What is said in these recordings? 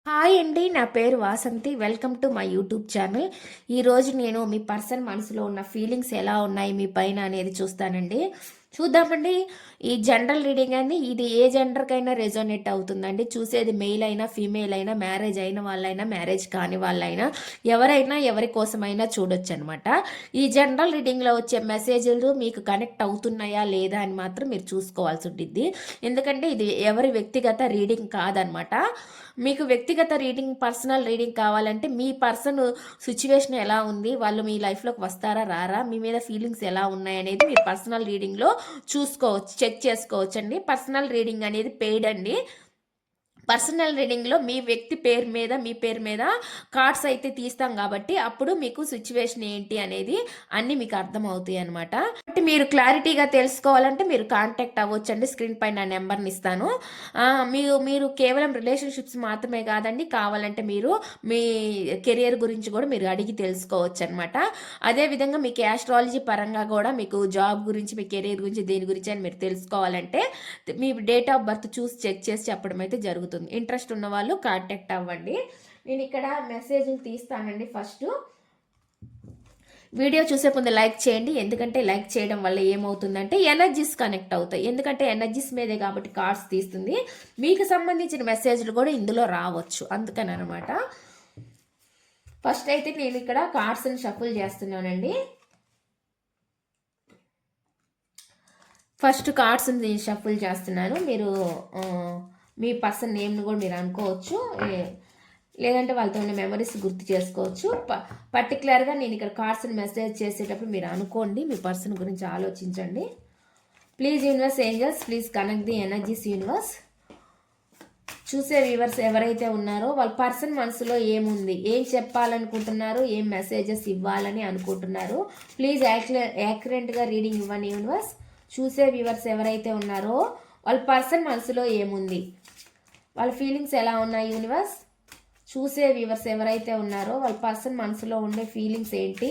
Hi అండి. నా పేరు Vasanthi. Welcome to my YouTube channel. ఈరోజు నేను మీ పర్సన్ మనసులో ఉన్న ఫీలింగ్స్ ఎలా ఉన్నాయి మీ పైన అనేది చూస్తానండి. చూద్దామండి. ఈ జనరల్ రీడింగ్ అని ఇది ఏ జెండర్కైనా రెజోనేట్ అవుతుందండి. చూసేది మెయిల్ అయినా ఫీమేల్ అయినా, మ్యారేజ్ అయిన వాళ్ళైనా మ్యారేజ్ కాని వాళ్ళైనా, ఎవరైనా ఎవరి కోసమైనా చూడొచ్చు అనమాట. ఈ జనరల్ రీడింగ్లో వచ్చే మెసేజ్లు మీకు కనెక్ట్ అవుతున్నాయా లేదా అని మాత్రం మీరు చూసుకోవాల్సి ఉంటుంది. ఎందుకంటే ఇది ఎవరి వ్యక్తిగత రీడింగ్ కాదనమాట. మీకు వ్యక్తిగత రీడింగ్, పర్సనల్ రీడింగ్ కావాలంటే మీ పర్సన్ సిచ్యువేషన్ ఎలా ఉంది, వాళ్ళు మీ లైఫ్లోకి వస్తారా రారా, మీ మీద ఫీలింగ్స్ ఎలా ఉన్నాయి అనేది మీరు పర్సనల్ రీడింగ్లో చూసుకోవచ్చు, చెక్ చేసుకోవచ్చు అండి. పర్సనల్ రీడింగ్ అనేది పెయిడ్ అండి. పర్సనల్ రీడింగ్లో మీ వ్యక్తి పేరు మీద, మీ పేరు మీద కార్డ్స్ అయితే తీస్తాం కాబట్టి అప్పుడు మీకు సిచ్యువేషన్ ఏంటి అనేది అన్నీ మీకు అర్థమవుతాయి అనమాట. కాబట్టి మీరు క్లారిటీగా తెలుసుకోవాలంటే మీరు కాంటాక్ట్ అవ్వచ్చు అండి. స్క్రీన్ పైన నా నెంబర్ని ఇస్తాను. మీరు మీరు కేవలం రిలేషన్షిప్స్ మాత్రమే కాదండి, కావాలంటే మీరు మీ కెరియర్ గురించి కూడా మీరు అడిగి తెలుసుకోవచ్చు అనమాట. అదేవిధంగా మీకు యాస్ట్రాలజీ పరంగా కూడా మీకు జాబ్ గురించి, మీ కెరియర్ గురించి, దేని గురించి అని మీరు తెలుసుకోవాలంటే మీ డేట్ ఆఫ్ బర్త్ చూసి చెక్ చేసి చెప్పడం అయితే జరుగుతుంది. ఇంట్రెస్ట్ ఉన్న వాళ్ళు కాంటాక్ట్ అవ్వండి. నేను ఇక్కడ మెసేజ్లు తీస్తానండి. ఫస్ట్ వీడియో చూసే ముందు లైక్ చేయండి. ఎందుకంటే లైక్ చేయడం వల్ల ఏమవుతుందంటే ఎనర్జీస్ కనెక్ట్ అవుతాయి. ఎందుకంటే ఎనర్జీస్ మీదే కాబట్టి కార్డ్స్ తీస్తుంది. మీకు సంబంధించిన మెసేజ్లు కూడా ఇందులో రావచ్చు, అందుకని అనమాట. ఫస్ట్ అయితే నేను ఇక్కడ కార్డ్స్ని షఫుల్ చేస్తున్నానండి. ఫస్ట్ కార్డ్స్ని షఫుల్ చేస్తున్నాను. మీరు మీ పర్సన్ నేమ్ని కూడా మీరు అనుకోవచ్చు, లేదంటే వాళ్ళతో ఉన్న మెమరీస్ గుర్తు చేసుకోవచ్చు. పర్టికులర్గా నేను ఇక్కడ కార్డ్స్ని మెసేజ్ చేసేటప్పుడు మీరు అనుకోండి, మీ పర్సన్ గురించి ఆలోచించండి. Please universe angels, please connect the energies universe. చూసే వ్యూవర్స్ ఎవరైతే ఉన్నారో వాళ్ళ పర్సన్ మనసులో ఏముంది, ఏం చెప్పాలనుకుంటున్నారు, ఏం మెసేజెస్ ఇవ్వాలని అనుకుంటున్నారు, ప్లీజ్ యాక్యురేట్గా రీడింగ్ ఇవ్వండి యూనివర్స్. చూసే వ్యూవర్స్ ఎవరైతే ఉన్నారో వాళ్ళ పర్సన్ మనసులో ఏముంది, వాళ్ళ ఫీలింగ్స్ ఎలా ఉన్నాయి యూనివర్స్. చూసే వ్యూవర్స్ ఎవరైతే ఉన్నారో వాళ్ళ పర్సన్ మనసులో ఉండే ఫీలింగ్స్ ఏంటి,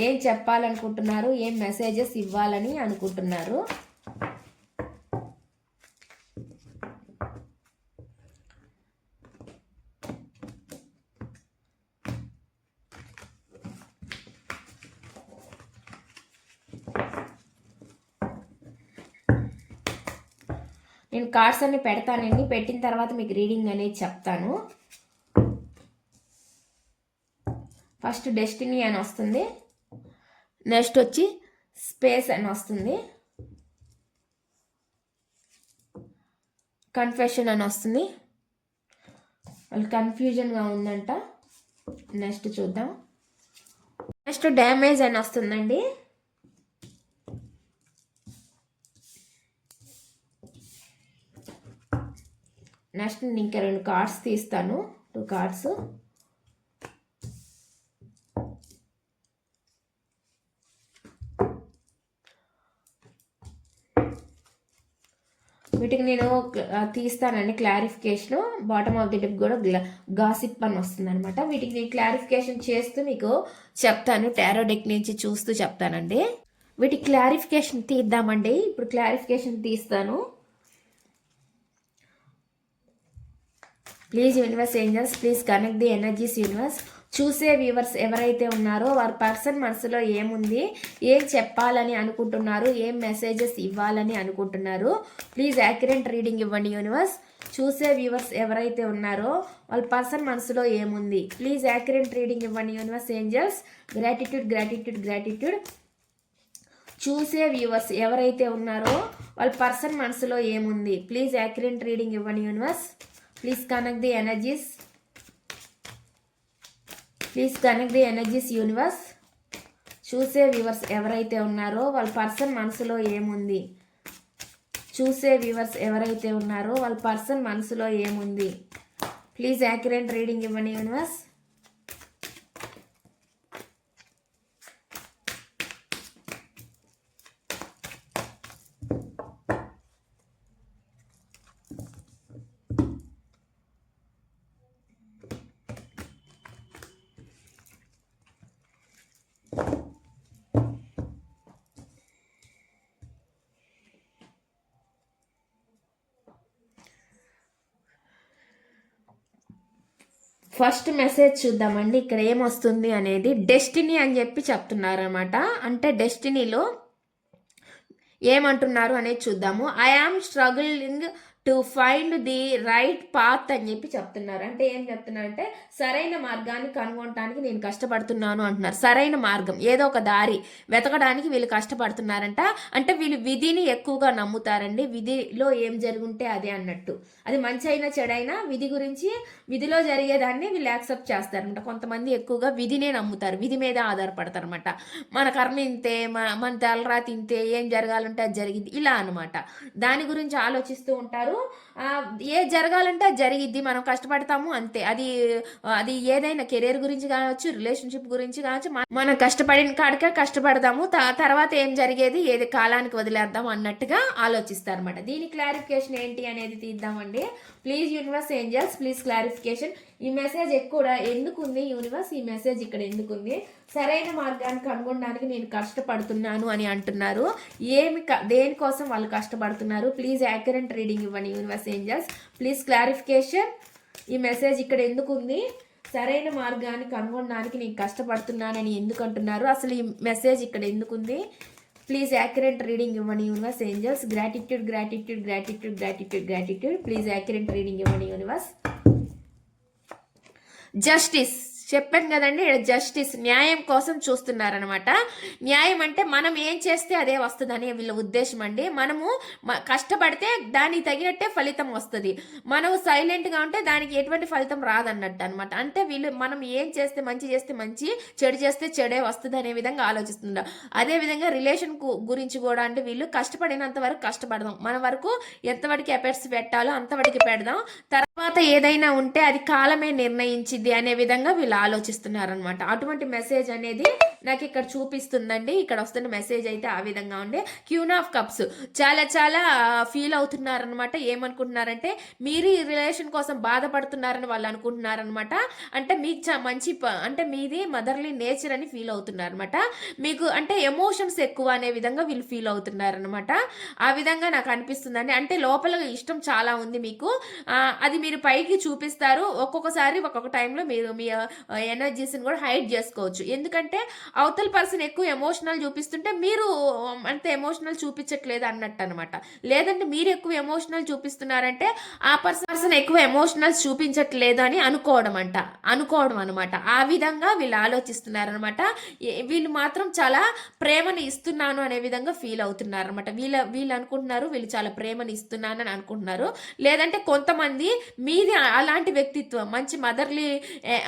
ఏం చెప్పాలనుకుంటున్నారు, ఏం మెసేజెస్ ఇవ్వాలని అనుకుంటున్నారు. నేను కార్డ్స్ అన్ని పెడతానండి. పెట్టిన తర్వాత మీకు రీడింగ్ అనేది చెప్తాను. ఫస్ట్ డెస్టినీ అని వస్తుంది, నెక్స్ట్ వచ్చి స్పేస్ అని వస్తుంది, కన్ఫెషన్ అని వస్తుంది, వాళ్ళు కన్ఫ్యూజన్గా ఉందంట. నెక్స్ట్ చూద్దాం. నెక్స్ట్ డ్యామేజ్ అని వస్తుందండి. నెక్స్ట్ నేను ఇంకా 2 కార్డ్స్ తీస్తాను, 2 కార్డ్స్. వీటికి నేను తీస్తానండి clarification. Bottom of the deck కూడా గాసిప్ అని వస్తుంది అనమాట. వీటికి నేను క్లారిఫికేషన్ చేస్తూ మీకు చెప్తాను, టారో డెక్ నుంచి చూస్తూ చెప్తానండి. వీటికి క్లారిఫికేషన్ తీద్దామండి. ఇప్పుడు క్లారిఫికేషన్ తీస్తాను. Please universe angels, please connect the energies universe. చూసే వ్యూవర్స్ ఎవరైతే ఉన్నారో వారి పర్సన్ మనసులో ఏముంది, ఏం చెప్పాలని అనుకుంటున్నారు, ఏం మెసేజెస్ ఇవ్వాలని అనుకుంటున్నారు, ప్లీజ్ యాక్యురేట్ రీడింగ్ ఇవ్వండి యూనివర్స్. చూసే వ్యూవర్స్ ఎవరైతే ఉన్నారో వాళ్ళ పర్సన్ మనసులో ఏముంది, ప్లీజ్ యాక్యురేట్ రీడింగ్ ఇవ్వండి universe angels. Gratitude gratitude gratitude. చూసే వ్యూవర్స్ ఎవరైతే ఉన్నారో వాళ్ళ పర్సన్ మనసులో ఏముంది, ప్లీజ్ యాక్యురేట్ రీడింగ్ ఇవ్వండి universe. Please connect the energies, please connect the energies universe. చూసే వ్యూవర్స్ ఎవరైతే ఉన్నారో వాళ్ళ పర్సన్ మనసులో ఏముంది, చూసే వ్యూవర్స్ ఎవరైతే ఉన్నారో వాళ్ళ పర్సన్ మనసులో ఏముంది, ప్లీజ్ యాక్యురేట్ రీడింగ్ ఇవ్వండి యూనివర్స్. ఫస్ట్ మెసేజ్ చూద్దామండి ఇక్కడ ఏమొస్తుంది అనేది. డెస్టినీ అని చెప్పి చెప్తున్నారు అనమాట. అంటే డెస్టినీలో ఏమంటున్నారు అనేది చూద్దాము. I am struggling to find the right path అని చెప్పి చెప్తున్నారు. అంటే ఏం చెప్తున్నారు అంటే సరైన మార్గాన్ని కనుగొనడానికి నేను కష్టపడుతున్నాను అంటున్నారు. సరైన మార్గం ఏదో ఒక దారి వెతకడానికి వీళ్ళు కష్టపడుతున్నారంట. అంటే వీళ్ళు విధిని ఎక్కువగా నమ్ముతారండి. విధిలో ఏం జరుగుంటే అదే అన్నట్టు. అది మంచి అయినా చెడైనా విధి గురించి, విధిలో జరిగేదాన్ని వీళ్ళు యాక్సెప్ట్ చేస్తారనమాట. కొంతమంది ఎక్కువగా విధినే నమ్ముతారు, విధి మీద ఆధారపడతారు అనమాట. మన కర్మ ఇంతే, మన తలరాతి ఇంతే, ఏం జరగాలంటే అది జరిగింది ఇలా అనమాట. దాని గురించి ఆలోచిస్తూ ఉంటారు. ఏ జరగాలంటే అది జరిగిద్ది, మనం కష్టపడతాము అంతే. అది ఏదైనా కెరీర్ గురించి కావచ్చు, రిలేషన్షిప్ గురించి కావచ్చు, మనం కష్టపడిన కాడికే కష్టపడదాము, తర్వాత ఏం జరిగేది ఏది కాలానికి వదిలేద్దాం అన్నట్టుగా ఆలోచిస్తారు అనమాట. దీని క్లారిఫికేషన్ ఏంటి అనేది తీద్దామండి. Please universe angels please clarification. ఈ మెసేజ్ ఎక్కువ ఎందుకుంది యూనివర్స్, ఈ మెసేజ్ ఇక్కడ ఎందుకుంది? సరైన మార్గాన్ని కనుగొనడానికి నేను కష్టపడుతున్నాను అని అంటున్నారు. దేనికోసం వాళ్ళు కష్టపడుతున్నారు? ప్లీజ్ యాక్యురేట్ రీడింగ్ ఇవ్వండి యూనివర్స్ ఏంజల్స్ ప్లీజ్ క్లారిఫికేషన్. ఈ మెసేజ్ ఇక్కడ ఎందుకుంది? సరైన మార్గాన్ని కనుగొనడానికి నేను కష్టపడుతున్నానని ఎందుకు అంటున్నారు? అసలు ఈ మెసేజ్ ఇక్కడ ఎందుకుంది? ప్లీజ్ యాక్యురేట్ రీడింగ్ ఇవ్వండి universe angels. Gratitude gratitude gratitude gratitude gratitude. Please accurate reading ఇవ్వండి యూనివర్స్. జస్టిస్ చెప్పాను కదండి, జస్టిస్ న్యాయం కోసం చూస్తున్నారనమాట. న్యాయం అంటే మనం ఏం చేస్తే అదే వస్తుందని వీళ్ళ ఉద్దేశం అండి. మనము కష్టపడితే దానికి తగినట్టే ఫలితం వస్తుంది. మనం సైలెంట్గా ఉంటే దానికి ఎటువంటి ఫలితం రాదన్నట్టు అనమాట. అంటే వీళ్ళు మనం ఏం చేస్తే మంచి చేస్తే మంచి, చెడు చేస్తే చెడే వస్తుంది అనే విధంగా ఆలోచిస్తున్నారు. అదేవిధంగా రిలేషన్ గురించి కూడా అంటే వీళ్ళు కష్టపడినంత వరకు కష్టపడదాం, మన వరకు ఎంతవరకు ఎఫర్ట్స్ పెట్టాలో అంతవరకు పెడదాం, తర్వాత ఏదైనా ఉంటే అది కాలమే నిర్ణయించింది అనే విధంగా వీళ్ళు ఆలోచిస్తున్నారనమాట. అటువంటి మెసేజ్ అనేది నాకు ఇక్కడ చూపిస్తుందండి. ఇక్కడ వస్తున్న మెసేజ్ అయితే ఆ విధంగా ఉండే. క్యూన్ ఆఫ్ కప్స్ చాలా చాలా ఫీల్ అవుతున్నారనమాట. ఏమనుకుంటున్నారంటే మీరు ఈ రిలేషన్ కోసం బాధపడుతున్నారని వాళ్ళు అనుకుంటున్నారనమాట. అంటే మీకు మంచి అంటే మీది మదర్లీ నేచర్ అని ఫీల్ అవుతున్నారనమాట. మీకు అంటే ఎమోషన్స్ ఎక్కువ అనే విధంగా వీళ్ళు ఫీల్ అవుతున్నారనమాట. ఆ విధంగా నాకు అనిపిస్తుందండి. అంటే లోపల ఇష్టం చాలా ఉంది మీకు, అది మీరు పైకి చూపిస్తారు. ఒక్కొక్కసారి ఒక్కొక్క టైంలో మీరు మీ ఎనర్జీస్ని కూడా హైడ్ చేసుకోవచ్చు. ఎందుకంటే అవతల పర్సన్ ఎక్కువ ఎమోషనల్ చూపిస్తుంటే మీరు అంత ఎమోషనల్ చూపించట్లేదు అన్నట్టు అనమాట. లేదంటే మీరు ఎక్కువ ఎమోషనల్ చూపిస్తున్నారంటే ఆ పర్సన్ ఎక్కువ ఎమోషనల్స్ చూపించట్లేదు అని అనుకోవడం అనమాట. ఆ విధంగా వీళ్ళు ఆలోచిస్తున్నారనమాట. వీళ్ళు మాత్రం చాలా ప్రేమని ఇస్తున్నాను అనే విధంగా ఫీల్ అవుతున్నారు అనమాట. వీళ్ళు అనుకుంటున్నారు వీళ్ళు చాలా ప్రేమని ఇస్తున్నానని అనుకుంటున్నారు. లేదంటే కొంతమంది మీది అలాంటి వ్యక్తిత్వం, మంచి మదర్లీ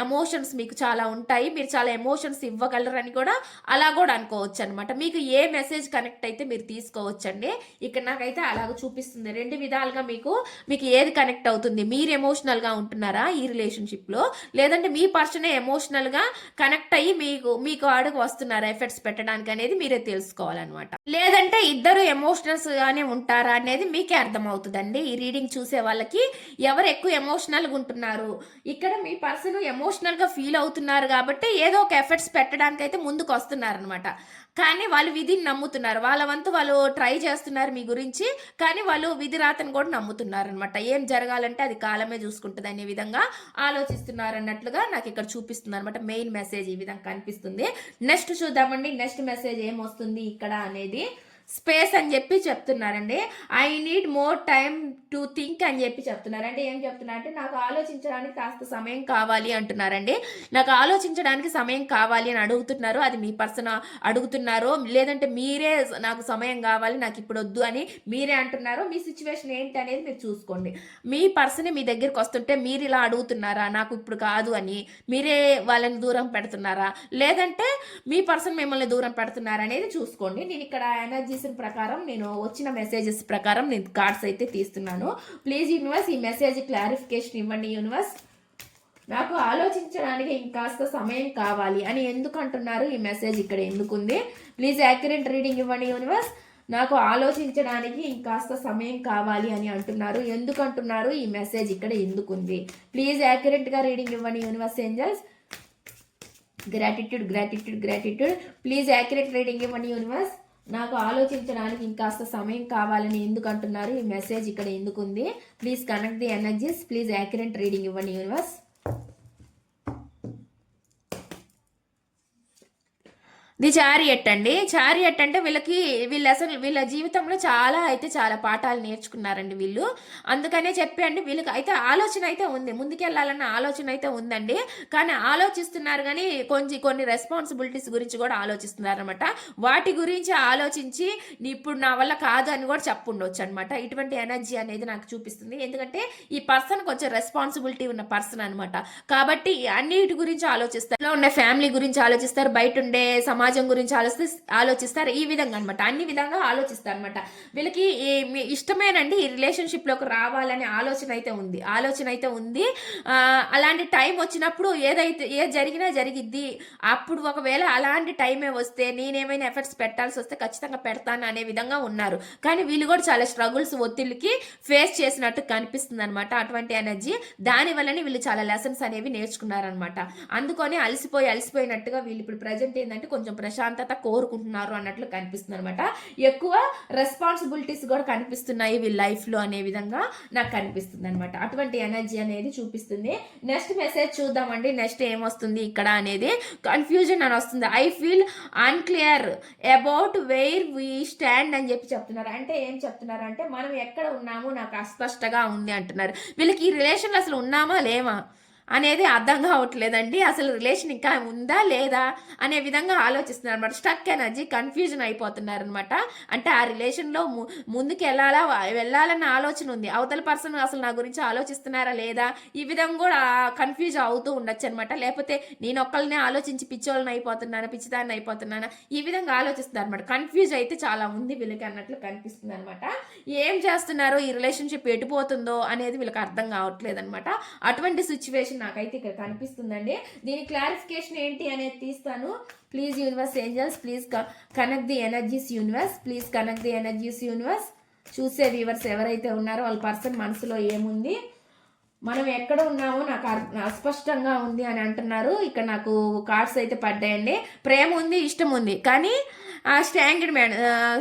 ఎమోషన్స్ మీకు చాలా ఉంటాయి, మీరు చాలా ఎమోషన్స్ ఇవ్వగలరని కూడా అలా కూడా అనుకోవచ్చు అనమాట. మీకు ఏ మెసేజ్ కనెక్ట్ అయితే మీరు తీసుకోవచ్చండి. ఇక్కడ నాకైతే అలాగ చూపిస్తుంది. రెండు విధాలుగా మీకు ఏది కనెక్ట్ అవుతుంది? మీరు ఎమోషనల్గా ఉంటున్నారా ఈ రిలేషన్షిప్లో, లేదంటే మీ పర్సనే ఎమోషనల్గా కనెక్ట్ అయ్యి మీకు అడుగు వస్తున్నారా ఎఫర్ట్స్ పెట్టడానికి అనేది మీరే తెలుసుకోవాలన్నమాట. లేదంటే ఇద్దరు ఎమోషనల్స్ గానే ఉంటారా అనేది మీకే అర్థమవుతుందండి. ఈ రీడింగ్ చూసే వాళ్ళకి ఎవరు ఎక్కువ ఎమోషనల్గా ఉంటున్నారు, ఇక్కడ మీ పర్సన్ ఎమోషనల్గా ఫీల్ అవుతున్నారు కాబట్టి ఏదో ఒక ఎఫర్ట్స్ పెట్టడానికి అయితే ముందుకు వస్తున్నారు అనమాట. కానీ వాళ్ళు విధిని నమ్ముతున్నారు, వాళ్ళ వంతు వాళ్ళు ట్రై చేస్తున్నారు మీ గురించి, కానీ వాళ్ళు విధి రాతను కూడా నమ్ముతున్నారు అనమాట. ఏం జరగాలంటే అది కాలమే చూసుకుంటుంది అనే విధంగా ఆలోచిస్తున్నారు అన్నట్లుగా నాకు ఇక్కడ చూపిస్తుంది అనమాట. మెయిన్ మెసేజ్ ఈ విధంగా కనిపిస్తుంది. నెక్స్ట్ చూద్దామండి, నెక్స్ట్ మెసేజ్ ఏమొస్తుంది ఇక్కడ అనేది. స్పేస్ అని చెప్పి చెప్తున్నారండి. I need more time to think అని చెప్పి చెప్తున్నారండి. ఏం చెప్తున్నారంటే నాకు ఆలోచించడానికి కాస్త సమయం కావాలి అంటున్నారండి. నాకు ఆలోచించడానికి సమయం కావాలి అని అడుగుతున్నారు. అది మీ పర్సన్ అడుగుతున్నారు, లేదంటే మీరే నాకు సమయం కావాలి నాకు ఇప్పుడు వద్దు అని మీరే అంటున్నారు. మీ సిచ్యువేషన్ ఏంటి అనేది మీరు చూసుకోండి. మీ పర్సన్ మీ దగ్గరికి వస్తుంటే మీరు ఇలా అడుగుతున్నారా నాకు ఇప్పుడు కాదు అని, మీరే వాళ్ళని దూరం పెడుతున్నారా, లేదంటే మీ పర్సన్ మిమ్మల్ని దూరం పెడుతున్నారా అనేది చూసుకోండి. నేను ఇక్కడ ఎనర్జీ ప్రకారం నేను వచ్చిన మెసేజెస్ ప్రకారం నేను కార్డ్స్ అయితే తీస్తున్నాను. ప్లీజ్ యూనివర్స్ ఈ మెసేజ్ క్లారిఫికేషన్ ఇవ్వండి యూనివర్స్. నాకు ఆలోచించడానికి ఇంకాస్త సమయం కావాలి అని ఎందుకు అంటున్నారు? ఈ మెసేజ్ ఇక్కడ ఎందుకుంది? ప్లీజ్ యాక్యురేట్ రీడింగ్ ఇవ్వండి యూనివర్స్. నాకు ఆలోచించడానికి ఇంకాస్త సమయం కావాలి అని అంటున్నారు, ఎందుకు అంటున్నారు? ఈ మెసేజ్ ఇక్కడ ఎందుకుంది? ప్లీజ్ యాక్యురేట్గా రీడింగ్ ఇవ్వండి universe angels. Gratitude gratitude gratitude. Please accurate reading ఇవ్వండి యూనివర్స్. నాకు ఆలోచించడానికి ఇంకాస్త సమయం కావాలని ఎందుకు అంటున్నారు? ఈ మెసేజ్ ఇక్కడ ఎందుకుంది? Please connect the energies. Please accurate reading ఇవ్వండి యూనివర్స్. ది చారియట్ అండి. చారియట్ అంటే వీళ్ళు అసలు వీళ్ళ జీవితంలో చాలా పాఠాలు నేర్చుకున్నారండి వీళ్ళు. అందుకనే చెప్పండి వీళ్ళకి అయితే ఆలోచన అయితే ఉంది. ముందుకెళ్ళాలన్న ఆలోచన అయితే ఉందండి. కానీ ఆలోచిస్తున్నారు కానీ కొన్ని రెస్పాన్సిబిలిటీస్ గురించి కూడా ఆలోచిస్తున్నారనమాట. వాటి గురించి ఆలోచించి ఇప్పుడు నా వల్ల కాదు అని కూడా చెప్పుండొచ్చు అనమాట. ఇటువంటి ఎనర్జీ అనేది నాకు చూపిస్తుంది. ఎందుకంటే ఈ పర్సన్ కొంచెం రెస్పాన్సిబిలిటీ ఉన్న పర్సన్ అనమాట. కాబట్టి అన్నిటి గురించి ఆలోచిస్తారు. ఉన్న ఫ్యామిలీ గురించి ఆలోచిస్తారు, బయట ఉండే సమాజం గురించి ఆలోచిస్తారు. ఈ విధంగా అనమాట, అన్ని విధంగా ఆలోచిస్తారు అనమాట. వీళ్ళకి ఇష్టమేనండి ఈ రిలేషన్షిప్లోకి రావాలనే ఆలోచన అయితే ఉంది. అలాంటి టైం వచ్చినప్పుడు ఏది జరిగినా జరిగిద్ది. అప్పుడు ఒకవేళ అలాంటి టైమే వస్తే నేనేమైనా ఎఫర్ట్స్ పెట్టాల్సి వస్తే ఖచ్చితంగా పెడతాను అనే విధంగా ఉన్నారు. కానీ వీళ్ళు కూడా చాలా స్ట్రగుల్స్, ఒత్తిడికి ఫేస్ చేసినట్టు కనిపిస్తుంది అనమాట అటువంటి ఎనర్జీ. దానివల్లనే వీళ్ళు చాలా లెసన్స్ అనేవి నేర్చుకున్నారనమాట. అందుకని అలసిపోయినట్టుగా వీళ్ళు ఇప్పుడు ప్రజెంట్ ఏంటంటే కొంచెం ప్రశాంతత కోరుకుంటున్నారు అన్నట్లు కనిపిస్తుంది అనమాట. ఎక్కువ రెస్పాన్సిబిలిటీస్ కూడా కనిపిస్తున్నాయి వీళ్ళ లైఫ్లో అనే విధంగా నాకు కనిపిస్తుంది అనమాట. అటువంటి ఎనర్జీ అనేది చూపిస్తుంది. నెక్స్ట్ మెసేజ్ చూద్దామండి. నెక్స్ట్ ఏమొస్తుంది ఇక్కడ అనేది కన్ఫ్యూజన్ అని వస్తుంది. I feel unclear about where we stand అని చెప్తున్నారు. అంటే ఏం చెప్తున్నారు అంటే మనం ఎక్కడ ఉన్నామో నాకు అస్పష్టంగా ఉంది అంటున్నారు. వీళ్ళకి ఈ రిలేషన్లో అసలు ఉన్నామా లేమా అనేది అర్థం కావట్లేదండి. అసలు రిలేషన్ ఇంకా ఉందా లేదా అనే విధంగా ఆలోచిస్తున్నారు అనమాట. స్టక్ ఎనర్జీ, కన్ఫ్యూజన్ అయిపోతున్నారు అనమాట. అంటే ఆ రిలేషన్లో ముందుకు వెళ్ళాలన్న ఆలోచన ఉంది. అవతల పర్సన్ అసలు నా గురించి ఆలోచిస్తున్నారా లేదా ఈ విధంగా కూడా కన్ఫ్యూజ్ అవుతూ ఉండొచ్చు అనమాట. లేకపోతే నేను ఒక్కళ్ళనే ఆలోచించి పిచ్చిదాన్ని అయిపోతున్నానా ఈ విధంగా ఆలోచిస్తున్నారు అనమాట. కన్ఫ్యూజ్ అయితే చాలా ఉంది వీళ్ళకి అన్నట్లు కనిపిస్తుంది అనమాట. ఏం చేస్తున్నారో, ఈ రిలేషన్షిప్ ఎటుపోతుందో అనేది వీళ్ళకి అర్థం కావట్లేదు అనమాట. అటువంటి సిచ్యువేషన్ నాకైతే ఇక్కడ కనిపిస్తుందండి. దీని క్లారిఫికేషన్ ఏంటి అనేది తీస్తాను. Please universe angels, please connect the energies universe, please connect the energies universe. చూసే వ్యూవర్స్ ఎవరైతే ఉన్నారో వాళ్ళ పర్సన్ మనసులో ఏముంది, మనం ఎక్కడ ఉన్నామో నాకు అస్పష్టంగా ఉంది అని అంటున్నారు. ఇక్కడ నాకు కార్డ్స్ అయితే పడ్డాయండి. ప్రేమ ఉంది, ఇష్టం ఉంది, కానీ స్టాంగ్డ్ మ్యాన్,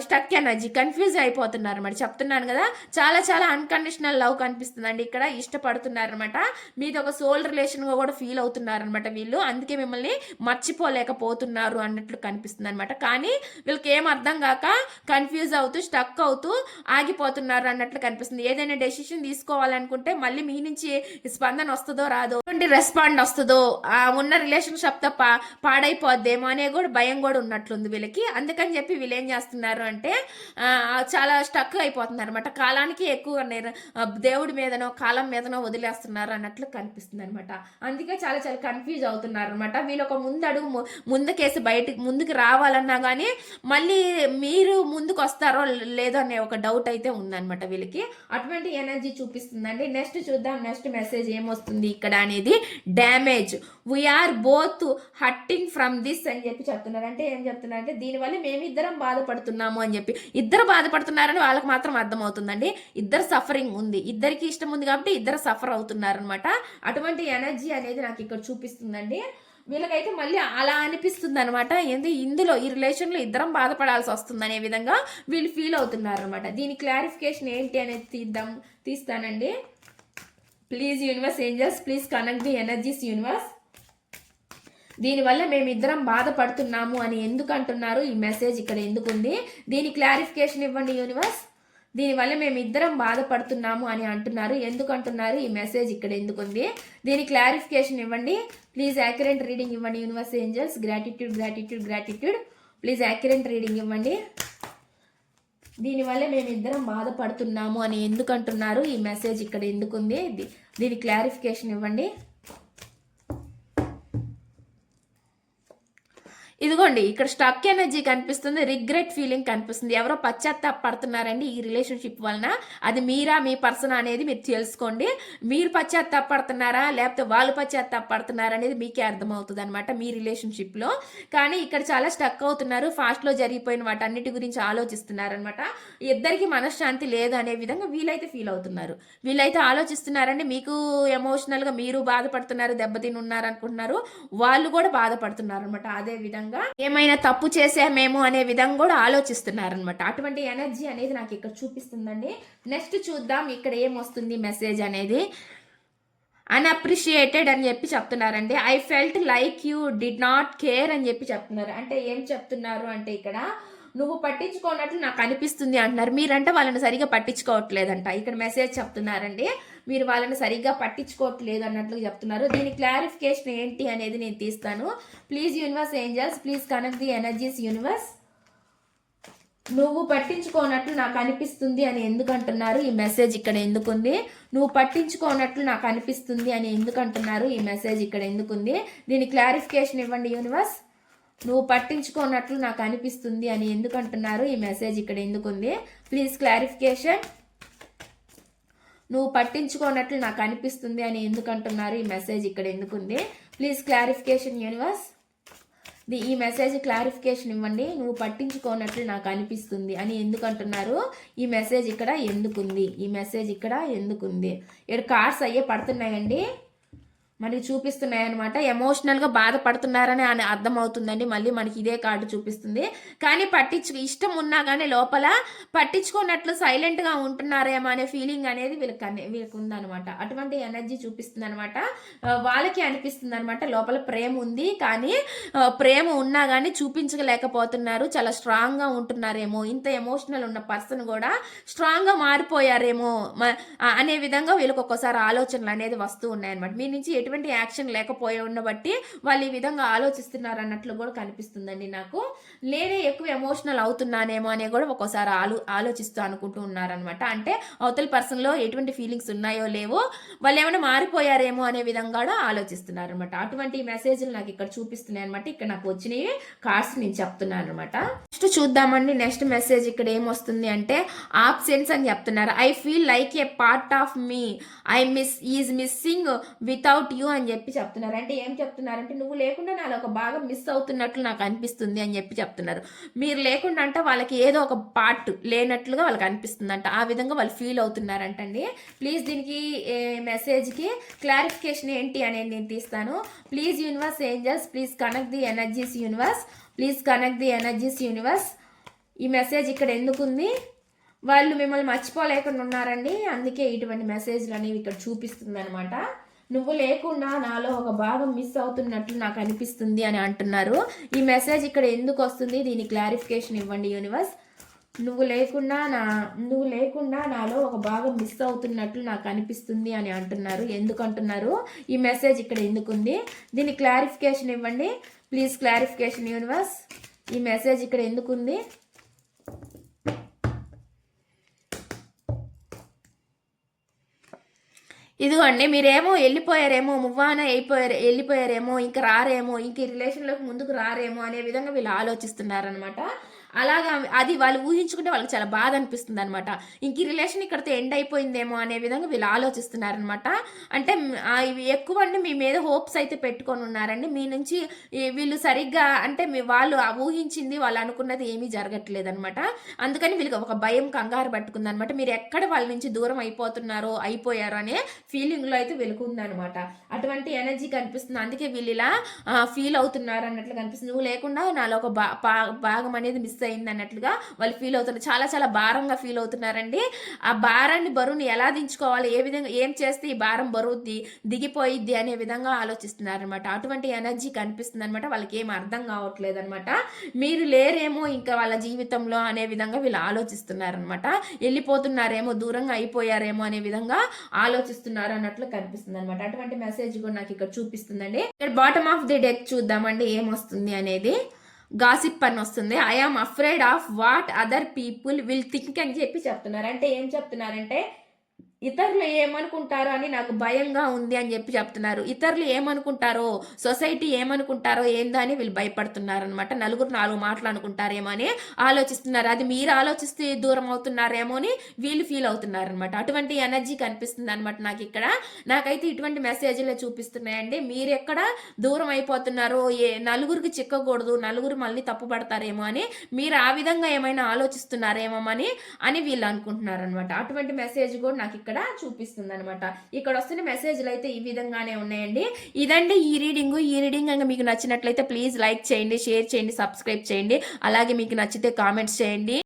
స్టక్ ఎనర్జీ, కన్ఫ్యూజ్ అయిపోతున్నారు అనమాట. చెప్తున్నాను కదా, చాలా అన్కండిషనల్ లవ్ కనిపిస్తుందండి. ఇక్కడ ఇష్టపడుతున్నారు అనమాట. మీది ఒక సోల్ రిలేషన్గా కూడా ఫీల్ అవుతున్నారు అనమాట వీళ్ళు. అందుకే మిమ్మల్ని మర్చిపోలేకపోతున్నారు అన్నట్లు కనిపిస్తుంది అనమాట. కానీ వీళ్ళకి ఏం అర్థం కాక కన్ఫ్యూజ్ అవుతూ, స్టక్ అవుతూ ఆగిపోతున్నారు అన్నట్లు కనిపిస్తుంది. ఏదైనా డెసిషన్ తీసుకోవాలనుకుంటే మళ్ళీ మీ నుంచి స్పందన వస్తుందో రాదో, రెస్పాండ్ వస్తుందో, ఉన్న రిలేషన్షిప్ తో పాడైపోద్దేమో అనే కూడా భయం కూడా ఉన్నట్లుంది వీళ్ళకి. అందుకని చెప్పి వీళ్ళు ఏం చేస్తున్నారు అంటే చాలా స్టక్ అయిపోతున్నారు అనమాట. కాలానికి ఎక్కువ దేవుడి మీదనో కాలం మీదనో వదిలేస్తున్నారు అన్నట్లు కనిపిస్తుంది అనమాట. అందుకే చాలా కన్ఫ్యూజ్ అవుతున్నారు అనమాట. వీళ్ళు ఒక ముందుకేసి ముందుకు రావాలన్నా కానీ మళ్ళీ మీరు ముందుకు వస్తారో లేదో అనే ఒక డౌట్ అయితే ఉందన్నమాట వీళ్ళకి. అటువంటి ఎనర్జీ చూపిస్తుందండి. నెక్స్ట్ చూద్దాం, నెక్స్ట్ మెసేజ్ ఏమొస్తుంది ఇక్కడ అనేది. Damage, we are both hurting from this అని చెప్పి చెప్తున్నారు. అంటే ఏం చెప్తున్నారు అంటే దీనివల్ల మేమిద్దరం బాధపడుతున్నాము అని చెప్పి. ఇద్దరు బాధపడుతున్నారని వాళ్ళకి మాత్రం అర్థమవుతుందండి. ఇద్దరు సఫరింగ్ ఉంది, ఇద్దరికి ఇష్టం ఉంది కాబట్టి ఇద్దరు సఫర్ అవుతున్నారు అనమాట. అటువంటి ఎనర్జీ అనేది నాకు ఇక్కడ చూపిస్తుందండి. వీళ్ళకైతే మళ్ళీ అలా అనిపిస్తుంది అనమాట. ఇందులో ఈ రిలేషన్లో ఇద్దరం బాధపడాల్సి వస్తుంది అనే విధంగా వీళ్ళు ఫీల్ అవుతున్నారు అనమాట. దీని క్లారిఫికేషన్ ఏంటి అనేది తీస్తానండి. Please universe angels, please connect the energies universe. దీనివల్ల మేమిద్దరం బాధపడుతున్నాము అని ఎందుకు అంటున్నారు, ఈ మెసేజ్ ఇక్కడ ఎందుకు ఉంది, దీని క్లారిఫికేషన్ ఇవ్వండి యూనివర్స్. దీనివల్ల మేమిద్దరం బాధపడుతున్నాము అని అంటున్నారు, ఎందుకు అంటున్నారు, ఈ మెసేజ్ ఇక్కడ ఎందుకు ఉంది, దీని క్లారిఫికేషన్ ఇవ్వండి. ప్లీజ్ యాక్యురేట్ రీడింగ్ ఇవ్వండి universe angels. Gratitude. Please accurate reading ఇవ్వండి. దీనివల్ల మేమిద్దరం బాధపడుతున్నాము అని ఎందుకు అంటున్నారు, ఈ మెసేజ్ ఇక్కడ ఎందుకు ఉంది, దీని క్లారిఫికేషన్ ఇవ్వండి. ఇదిగోండి ఇక్కడ స్టక్ ఎనర్జీ కనిపిస్తుంది, రిగ్రెట్ ఫీలింగ్ కనిపిస్తుంది. ఎవరో పశ్చాత్తాపడుతున్నారండి ఈ రిలేషన్షిప్ వలన. అది మీరా, మీ పర్సన్ అనేది మీరు తెలుసుకోండి. మీరు పశ్చాత్తాపడుతున్నారా లేకపోతే వాళ్ళు పశ్చాత్తాపడుతున్నారా అనేది మీకే అర్థమవుతుంది అనమాట మీ రిలేషన్షిప్లో. కానీ ఇక్కడ చాలా స్టక్ అవుతున్నారు, ఫాస్ట్లో జరిగిపోయిన వాటన్నిటి గురించి ఆలోచిస్తున్నారనమాట. ఇద్దరికి మనశ్శాంతి లేదు అనే విధంగా వీళ్ళైతే ఫీల్ అవుతున్నారు. వీళ్ళైతే ఆలోచిస్తున్నారండి, మీకు ఎమోషనల్గా మీరు బాధపడుతున్నారు, దెబ్బతిని ఉన్నారు అనుకుంటున్నారు, వాళ్ళు కూడా బాధపడుతున్నారు అనమాట. అదే విధంగా ఏమైనా తప్పు చేసామేమో అనే విధంగా కూడా ఆలోచిస్తున్నారనమాట. అటువంటి ఎనర్జీ అనేది నాకు ఇక్కడ చూపిస్తుందండి. నెక్స్ట్ చూద్దాం ఇక్కడ ఏమొస్తుంది మెసేజ్ అనేది. అన్అప్రిషియేటెడ్ అని చెప్పి చెప్తున్నారండి. I felt like you did not care అని చెప్పి చెప్తున్నారు. అంటే ఏం చెప్తున్నారు అంటే ఇక్కడ నువ్వు పట్టించుకోనట్లు నాకు అనిపిస్తుంది అంటున్నారు. మీరంటే వాళ్ళని సరిగా పట్టించుకోవట్లేదంట. ఇక్కడ మెసేజ్ చెప్తున్నారండి. మీరు వాళ్ళని సరిగ్గా పట్టించుకోవట్లేదు అన్నట్లు చెప్తున్నారు. దీని క్లారిఫికేషన్ ఏంటి అనేది నేను తీస్తాను. Please universe angels please connect the energies universe. నువ్వు పట్టించుకోనట్లు నాకు అనిపిస్తుంది అని ఎందుకు అంటున్నారు? ఈ మెసేజ్ ఇక్కడ ఎందుకుంది? నువ్వు పట్టించుకోనట్లు నాకు అనిపిస్తుంది అని ఎందుకు అంటున్నారు? ఈ మెసేజ్ ఇక్కడ ఎందుకుంది? దీని క్లారిఫికేషన్ ఇవ్వండి యూనివర్స్. నువ్వు పట్టించుకోనట్లు నాకు అనిపిస్తుంది అని ఎందుకు అంటున్నారు? ఈ మెసేజ్ ఇక్కడ ఎందుకుంది? Please clarification. నువ్వు పట్టించుకోనట్లు నాకు అనిపిస్తుంది అని ఎందుకు అంటున్నారు? ఈ మెసేజ్ ఇక్కడ ఎందుకుంది? Please clarification universe. ఈ మెసేజ్ క్లారిఫికేషన్ ఇవ్వండి. నువ్వు పట్టించుకోనట్లు నాకు అనిపిస్తుంది అని ఎందుకు అంటున్నారు? ఈ మెసేజ్ ఇక్కడ ఎందుకుంది? ఈ మెసేజ్ ఇక్కడ ఎందుకుంది? ఇక్కడ కార్డ్స్ అయ్యే పడుతున్నాయండి, మనకి చూపిస్తున్నాయి అనమాట. ఎమోషనల్గా బాధపడుతున్నారని అర్థం అవుతుందండి. మళ్ళీ మనకి ఇదే కార్డు చూపిస్తుంది. కానీ ఇష్టం ఉన్నా కానీ లోపల పట్టించుకున్నట్లు సైలెంట్గా ఉంటున్నారేమో అనే ఫీలింగ్ అనేది వీళ్ళకి ఉందనమాట. అటువంటి ఎనర్జీ చూపిస్తుంది అనమాట. వాళ్ళకి అనిపిస్తుంది అనమాట లోపల ప్రేమ ఉంది, కానీ ప్రేమ ఉన్నా కానీ చూపించలేకపోతున్నారు. చాలా స్ట్రాంగ్గా ఉంటున్నారేమో, ఇంత ఎమోషనల్ ఉన్న పర్సన్ కూడా స్ట్రాంగ్గా మారిపోయారేమో అనే విధంగా వీళ్ళకి ఒక్కోసారి ఆలోచనలు అనేది వస్తూ ఉన్నాయన్నమాట. మీ నుంచి ఎటువంటి యాక్షన్ లేకపోయి ఉండబట్టి వాళ్ళు ఈ విధంగా ఆలోచిస్తున్నారు అన్నట్లు కూడా కనిపిస్తుందండి నాకు. నేనే ఎక్కువ ఎమోషనల్ అవుతున్నానేమో అనే కూడా ఒక్కోసారి ఆలోచిస్తూ అనుకుంటూ ఉన్నారనమాట. అంటే అవతల పర్సన్లో ఎటువంటి ఫీలింగ్స్ ఉన్నాయో లేవో, వాళ్ళు ఏమైనా మారిపోయారేమో అనే విధంగా కూడా ఆలోచిస్తున్నారు అనమాట. అటువంటి మెసేజ్లు నాకు ఇక్కడ చూపిస్తున్నాయి అనమాట. ఇక్కడ నాకు వచ్చినవి కార్డ్స్ నేను చెప్తున్నాను అనమాట. నెక్స్ట్ చూద్దామండి. నెక్స్ట్ మెసేజ్ ఇక్కడ ఏమొస్తుంది అంటే ఆబ్సెన్స్ అని చెప్తున్నారు. I feel like A part of me is missing without you అని చెప్పి చెప్తున్నారు. అంటే ఏం చెప్తున్నారంటే నువ్వు లేకుండా నాలో ఒక భాగం మిస్ అవుతున్నట్లు నాకు అనిపిస్తుంది అని చెప్పి చెప్తున్నారు. మీరు లేకుండా అంటే వాళ్ళకి ఏదో ఒక పార్ట్ లేనట్లుగా వాళ్ళకి అనిపిస్తుందంట. ఆ విధంగా వాళ్ళు ఫీల్ అవుతున్నారంటండి. ప్లీజ్ దీనికి మెసేజ్కి క్లారిఫికేషన్ ఏంటి అనేది నేను తీస్తాను. Please universe angels please connect the energies universe. Please connect the energies universe. ఈ మెసేజ్ ఇక్కడ ఎందుకుంది? వాళ్ళు మిమ్మల్ని మర్చిపోలేకుండా ఉన్నారండి, అందుకే ఇటువంటి మెసేజ్లు అనేవి ఇక్కడ చూపిస్తుంది అనమాట. నువ్వు లేకుండా నాలో ఒక భాగం మిస్ అవుతున్నట్లు నాకు అనిపిస్తుంది అని అంటున్నారు. ఈ మెసేజ్ ఇక్కడ ఎందుకు వస్తుంది? దీని క్లారిఫికేషన్ ఇవ్వండి యూనివర్స్. నువ్వు లేకుండా నాలో ఒక భాగం మిస్ అవుతున్నట్లు నాకు అనిపిస్తుంది అని అంటున్నారు. ఎందుకు అంటున్నారు? ఈ మెసేజ్ ఇక్కడ ఎందుకుంది? దీని క్లారిఫికేషన్ ఇవ్వండి ప్లీజ్. Clarification universe. ఈ మెసేజ్ ఇక్కడ ఎందుకుంది? ఇదిగోండి, మీరేమో వెళ్ళిపోయారేమో, మువ్వాన వెళ్ళిపోయారేమో, ఇంక రారేమో, ఇంక ఈ రిలేషన్లోకి ముందుకు రారేమో అనే విధంగా వీళ్ళు ఆలోచిస్తున్నారనమాట. అలాగా అది వాళ్ళు ఊహించుకుంటే వాళ్ళకి చాలా బాధ అనిపిస్తుంది అనమాట. ఇంక ఈ రిలేషన్ ఇక్కడితో ఎండ్ అయిపోయిందేమో అనే విధంగా వీళ్ళు ఆలోచిస్తున్నారనమాట. అంటే ఎక్కువ మీ మీద హోప్స్ అయితే పెట్టుకొని ఉన్నారండి. మీ నుంచి వీళ్ళు సరిగ్గా అంటే వాళ్ళు ఊహించింది వాళ్ళు అనుకున్నది ఏమీ జరగట్లేదు అనమాట. అందుకని వీళ్ళకి ఒక భయం కంగారు పట్టుకుంది అనమాట. మీరు ఎక్కడ వాళ్ళ నుంచి దూరం అయిపోయారో అనే ఫీలింగ్లో అయితే వెలుకుందనమాట. అటువంటి ఎనర్జీ కనిపిస్తుంది. అందుకే వీళ్ళు ఇలా ఫీల్ అవుతున్నారు అన్నట్లు కనిపిస్తుంది. నువ్వు లేకుండా నాలో ఒక భాగం అనేది మిస్ అయింది అన్నట్లుగా వాళ్ళు ఫీల్ అవుతున్నారు. చాలా చాలా భారంగా ఫీల్ అవుతున్నారండి. ఆ భారాన్ని బరువుని ఎలా దించుకోవాలి, ఏ విధంగా ఏం చేస్తే ఈ భారం బరువు దిగిపోయిద్ది అనే విధంగా ఆలోచిస్తున్నారు అనమాట. అటువంటి ఎనర్జీ కనిపిస్తుంది అనమాట. వాళ్ళకి ఏం అర్థం కావట్లేదు అనమాట. మీరు లేరేమో ఇంకా వాళ్ళ జీవితంలో అనే విధంగా వీళ్ళు ఆలోచిస్తున్నారనమాట. వెళ్ళిపోతున్నారేమో, దూరంగా అయిపోయారేమో అనే విధంగా ఆలోచిస్తున్నారు అన్నట్లు కనిపిస్తుంది అనమాట. అటువంటి మెసేజ్ కూడా నాకు ఇక్కడ చూపిస్తుందండి. ఇక్కడ బాటమ్ ఆఫ్ ది డెక్ చూద్దామండి ఏమొస్తుంది అనేది. గాసిప్ అని వస్తుంది. I am afraid of what other people will think అని చెప్పి చెప్తున్నారు. అంటే ఏం చెప్తున్నారంటే ఇతరులు ఏమనుకుంటారో అని నాకు భయంగా ఉంది అని చెప్పి చెప్తున్నారు. ఇతరులు ఏమనుకుంటారో, సొసైటీ ఏమనుకుంటారో ఏందో అని వీళ్ళు భయపడుతున్నారు అనమాట. నలుగురు నాలుగు మాటలు అనుకుంటారేమో అని ఆలోచిస్తున్నారు. అది మీరు ఆలోచిస్తే దూరం అవుతున్నారేమో అని వీళ్ళు ఫీల్ అవుతున్నారు అనమాట. అటువంటి ఎనర్జీ కనిపిస్తుంది అనమాట నాకు ఇక్కడ. నాకైతే ఇటువంటి మెసేజ్లే చూపిస్తున్నాయండి. మీరు ఎక్కడ దూరం అయిపోతున్నారో, నలుగురికి చిక్కకూడదు, నలుగురు మళ్ళీ తప్పు పడతారేమో అని మీరు ఆ విధంగా ఏమైనా ఆలోచిస్తున్నారేమో అని వీళ్ళు అనుకుంటున్నారు అనమాట. అటువంటి మెసేజ్ కూడా నాకు ఇక్కడ చూపిస్తుంది అనమాట. ఇక్కడ వస్తున్న మెసేజ్లు అయితే ఈ విధంగానే ఉన్నాయండి. ఇదండి ఈ రీడింగ్ కనుక మీకు నచ్చినట్లయితే ప్లీజ్ లైక్ చేయండి, షేర్ చేయండి, సబ్స్క్రైబ్ చేయండి. అలాగే మీకు నచ్చితే కామెంట్స్ చేయండి.